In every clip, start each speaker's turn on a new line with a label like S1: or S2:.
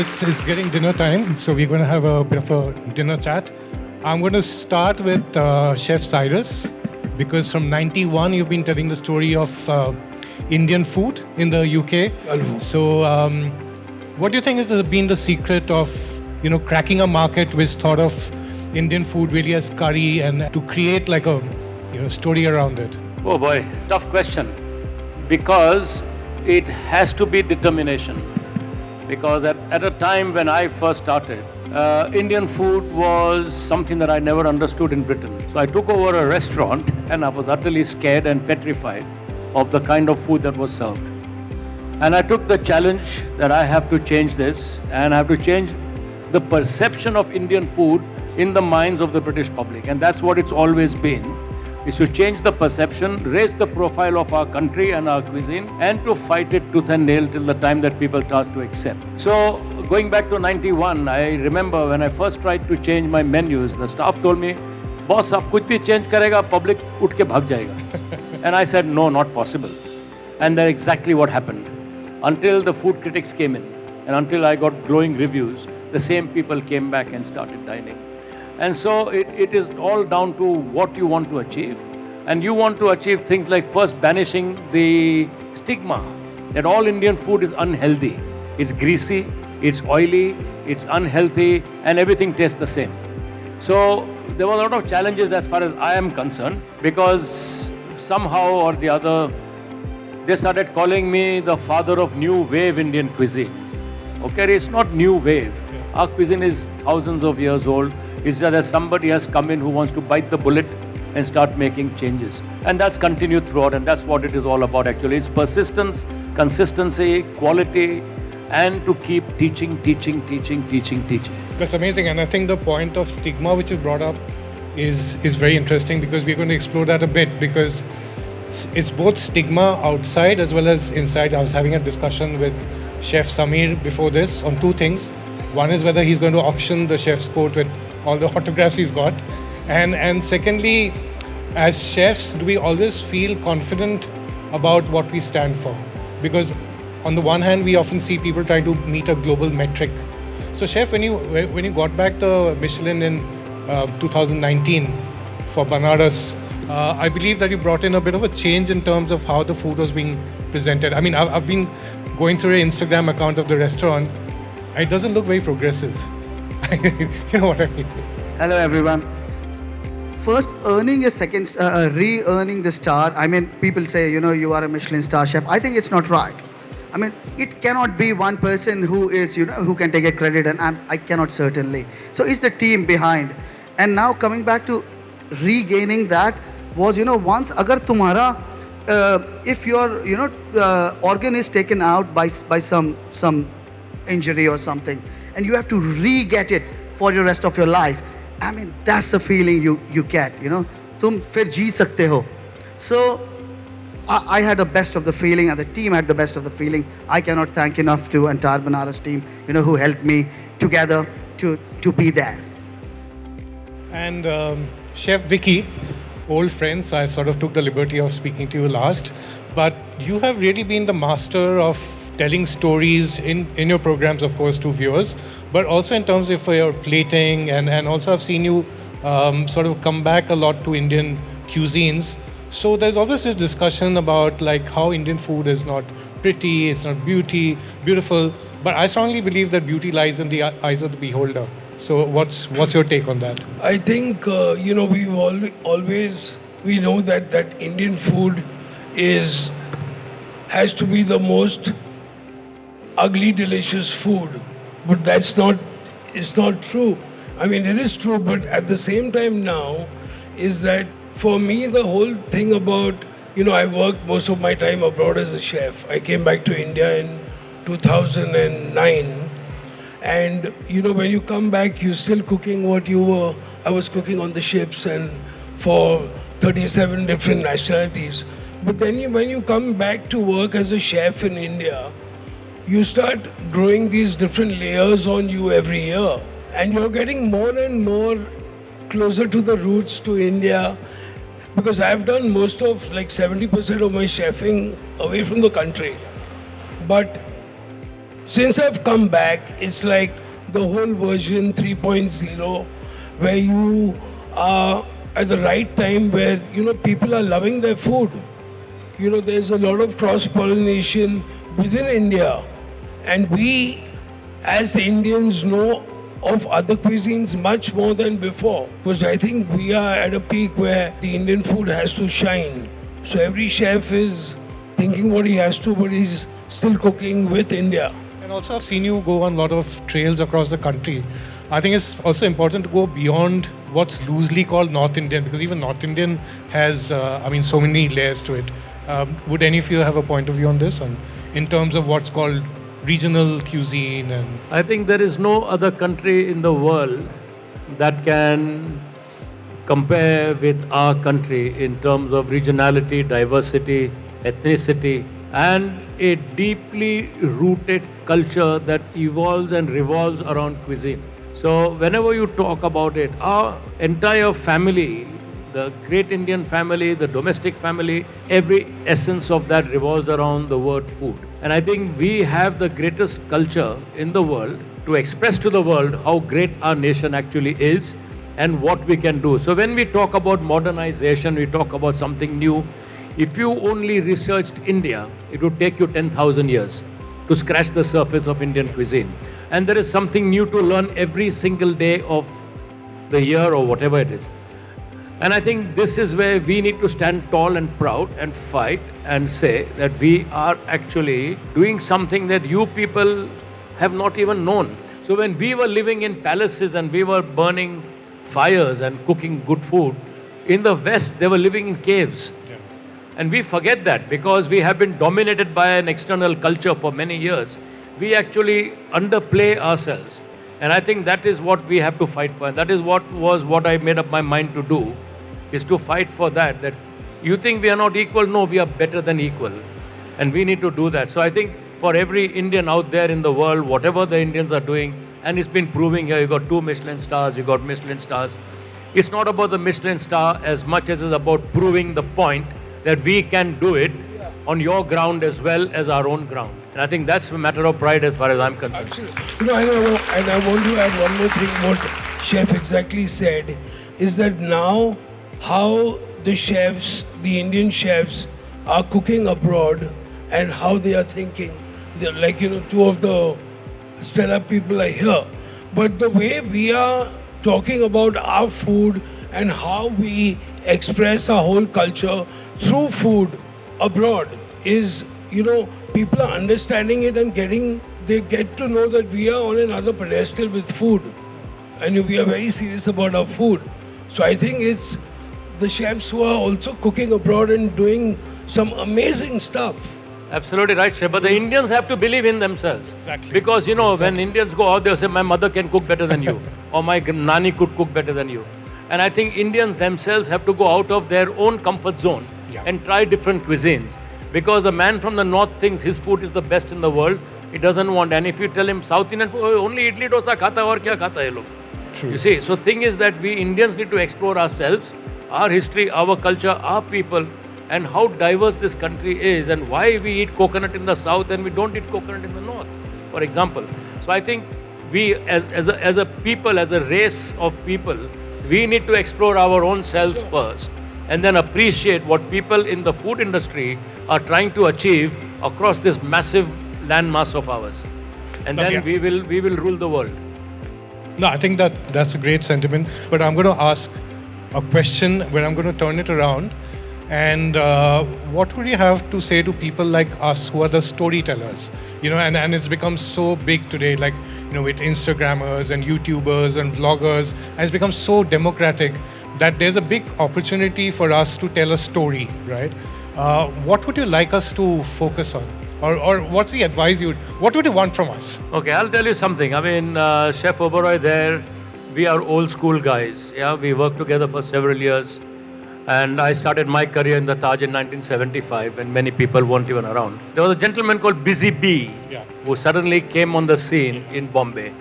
S1: it's getting dinner time, so we're going to have a bit of a dinner chat. I'm going to start with Chef Cyrus, because from 91 you've been telling the story of Indian food in the UK. So what do you think has been the secret of cracking a market which thought of Indian food really as curry and to create like a story around it?
S2: Oh boy, tough question. Because it has to be determination. Because at a time when I first started, Indian food was something that I never understood in Britain. So I took over a restaurant and I was utterly scared and petrified of the kind of food that was served. And I took the challenge that I have to change this, and I have to change the perception of Indian food in the minds of the British public. And that's what it's always been, is to change the perception, raise the profile of our country and our cuisine, and to fight it tooth and nail till the time that people start to accept. So going back to 91, I remember when I first tried to change my menus, the staff told me, boss, आप कुछ भी change करेगा, public उठ के भाग जाएगा. And I said, no, not possible. And that's exactly what happened. Until the food critics came in, and until I got glowing reviews, the same people came back and started dining. And so it is all down to what you want to achieve. And you want to achieve things like first banishing the stigma that all Indian food is unhealthy. It's greasy, it's oily, it's unhealthy, and everything tastes the same. So there were a lot of challenges as far as I am concerned, because somehow or the other, they started calling me the father of new wave Indian cuisine. Okay, it's not new wave. Our cuisine is thousands of years old. It's just that somebody has come in who wants to bite the bullet and start making changes. And that's continued throughout, and that's what it is all about actually. It's persistence, consistency, quality, and to keep teaching.
S1: That's amazing. And I think the point of stigma which you brought up is very interesting, because we're going to explore that a bit, because it's both stigma outside as well as inside. I was having a discussion with Chef Samir before this on two things. One is whether he's going to auction the chef's coat with all the autographs he's got. And secondly, as chefs, do we always feel confident about what we stand for? Because on the one hand, we often see people trying to meet a global metric. So chef, when you got back the Michelin in 2019 for Banaras, I believe that you brought in a bit of a change in terms of how the food was being presented. I mean, I've been going through your Instagram account of the restaurant. It doesn't look very progressive. You know what I mean?
S3: Hello, everyone. First, earning a second, re-earning the star. I mean, people say, you are a Michelin star chef. I think it's not right. I mean, it cannot be one person who is, who can take a credit, and I cannot certainly. So it's the team behind. And now coming back to regaining that was, once agar tumhara, if your, organ is taken out by some injury or something, and you have to re-get it for the rest of your life. I mean, that's the feeling you get, Tum fir jee sakte ho. So I had the best of the feeling, and the team had the best of the feeling. I cannot thank enough to entire Banaras team, who helped me together to be there.
S1: And Chef Vicky, old friends, I sort of took the liberty of speaking to you last, but you have really been the master of telling stories in your programs, of course, to viewers, but also in terms of your plating, and also I've seen you sort of come back a lot to Indian cuisines. So there's always this discussion about like how Indian food is not pretty, it's not beautiful, but I strongly believe that beauty lies in the eyes of the beholder. So what's your take on that?
S4: I think, we've always know that Indian food has to be the most ugly, delicious food. But it's not true. I mean, it is true, but at the same time now, is that for me, the whole thing about, I worked most of my time abroad as a chef. I came back to India in 2009. And, when you come back, you're still cooking what I was cooking on the ships and for 37 different nationalities. But then when you come back to work as a chef in India, you start growing these different layers on you every year. And you're getting more and more closer to the roots to India. Because I've done most of, like 70% of my chefing away from the country. But since I've come back, it's like the whole version 3.0, where you are at the right time, where people are loving their food. There's a lot of cross-pollination within India, and we as Indians know of other cuisines much more than before, because I think we are at a peak where the Indian food has to shine. So every chef is thinking what he has to, but he's still cooking with India.
S1: And also, I've seen you go on a lot of trails across the country. I think it's also important to go beyond what's loosely called North Indian, because even North Indian has, so many layers to it. Would any of you have a point of view on this, in terms of what's called regional cuisine? And
S2: I think there is no other country in the world that can compare with our country in terms of regionality, diversity, ethnicity, and a deeply rooted culture that evolves and revolves around cuisine. So whenever you talk about it, our entire family, the great Indian family, the domestic family, every essence of that revolves around the word food. And I think we have the greatest culture in the world to express to the world how great our nation actually is and what we can do. So when we talk about modernization, we talk about something new. If you only researched India, it would take you 10,000 years to scratch the surface of Indian cuisine. And there is something new to learn every single day of the year or whatever it is. And I think this is where we need to stand tall and proud and fight and say that we are actually doing something that you people have not even known. So when we were living in palaces and we were burning fires and cooking good food, in the West they were living in caves. Yeah. And we forget that because we have been dominated by an external culture for many years. We actually underplay ourselves. And I think that is what we have to fight for. And that is what I made up my mind to do, is to fight for that you think we are not equal? No, we are better than equal. And we need to do that. So I think for every Indian out there in the world, whatever the Indians are doing, and it's been proving here, you got 2 Michelin stars, you got Michelin stars. It's not about the Michelin star as much as it's about proving the point that we can do it on your ground as well as our own ground. And I think that's a matter of pride as far as I'm concerned.
S4: Absolutely. And I want to add one more thing. What Chef exactly said is that now how the chefs, the Indian chefs, are cooking abroad and how they are thinking. They're like, 2 of the stellar people are here. But the way we are talking about our food and how we express our whole culture through food abroad is, people are understanding it and they get to know that we are on another pedestal with food. And we are very serious about our food. So I think it's the chefs who are also cooking abroad and doing some amazing stuff.
S2: Absolutely right, Chef. But the Indians have to believe in themselves.
S1: Exactly.
S2: Because, when Indians go out, they'll say, my mother can cook better than you. Or my nani could cook better than you. And I think Indians themselves have to go out of their own comfort zone and try different cuisines. Because the man from the north thinks his food is the best in the world. He doesn't want. And if you tell him South Indian food, only idli dosa khata aur kya khata hai log.
S1: True.
S2: You see, so thing is that we Indians need to explore ourselves, our history, our culture, our people, and how diverse this country is and why we eat coconut in the south and we don't eat coconut in the north, for example. So I think we as a people, as a race of people, we need to explore our own selves first and then appreciate what people in the food industry are trying to achieve across this massive landmass of ours. And then we will rule the world.
S1: No, I think that's a great sentiment. But I'm going to ask a question where I'm going to turn it around. And what would you have to say to people like us who are the storytellers? And it's become so big today, like, with Instagrammers and YouTubers and vloggers, and it's become so democratic that there's a big opportunity for us to tell a story, right? What would you like us to focus on? Or what's the advice what would you want from us?
S2: Okay, I'll tell you something. I mean, Chef Oberoi there, we are old school guys. Yeah, we worked together for several years. And I started my career in the Taj in 1975 when many people weren't even around. There was a gentleman called Busy Bee who suddenly came on the scene in Bombay.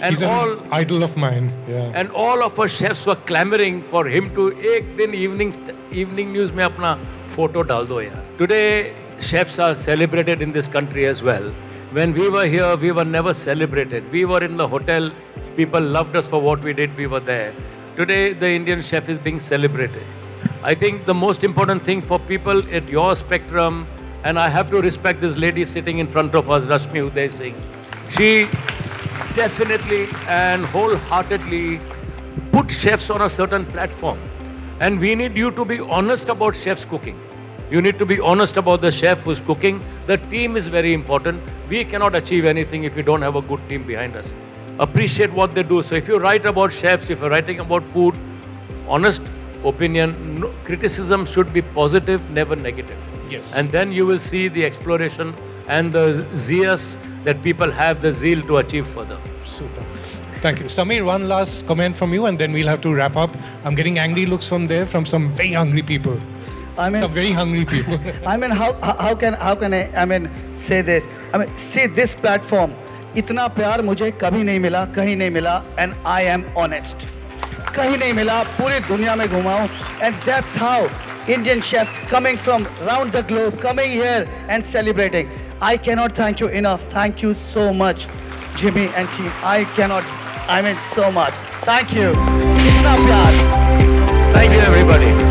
S2: And
S1: he's an idol of mine. Yeah.
S2: And all of our chefs were clamoring for him to ek din evening news mein apna photo dal do yaar. Today, chefs are celebrated in this country as well. When we were here, we were never celebrated. We were in the hotel. People loved us for what we did. We were there. Today, the Indian chef is being celebrated. I think the most important thing for people at your spectrum, and I have to respect this lady sitting in front of us, Rashmi Uday Singh. She definitely and wholeheartedly put chefs on a certain platform. And we need you to be honest about chef's cooking. You need to be honest about the chef who's cooking. The team is very important. We cannot achieve anything if we don't have a good team behind us. Appreciate what they do. So if you write about chefs, if you're writing about food, honest opinion, no, criticism should be positive, never negative.
S1: Yes.
S2: And then you will see the exploration and the zeus that people have, the zeal to achieve further.
S1: Super. Thank you. Samir, one last comment from you and then we'll have to wrap up. I'm getting angry looks from there from some very hungry people.
S3: I mean,
S1: some very hungry people.
S3: I mean, how can I say this? I mean, see this platform. इतना प्यार मुझे कभी नहीं मिला, कहीं नहीं मिला, and I am honest. कहीं नहीं मिला, पूरी दुनिया में घुमाऊं, and that's how Indian chefs coming from around the globe, coming here and celebrating. I cannot thank you enough. Thank you so much, Jimmy and team. I mean so much. Thank you. इतना प्यार.
S2: Thank you, everybody.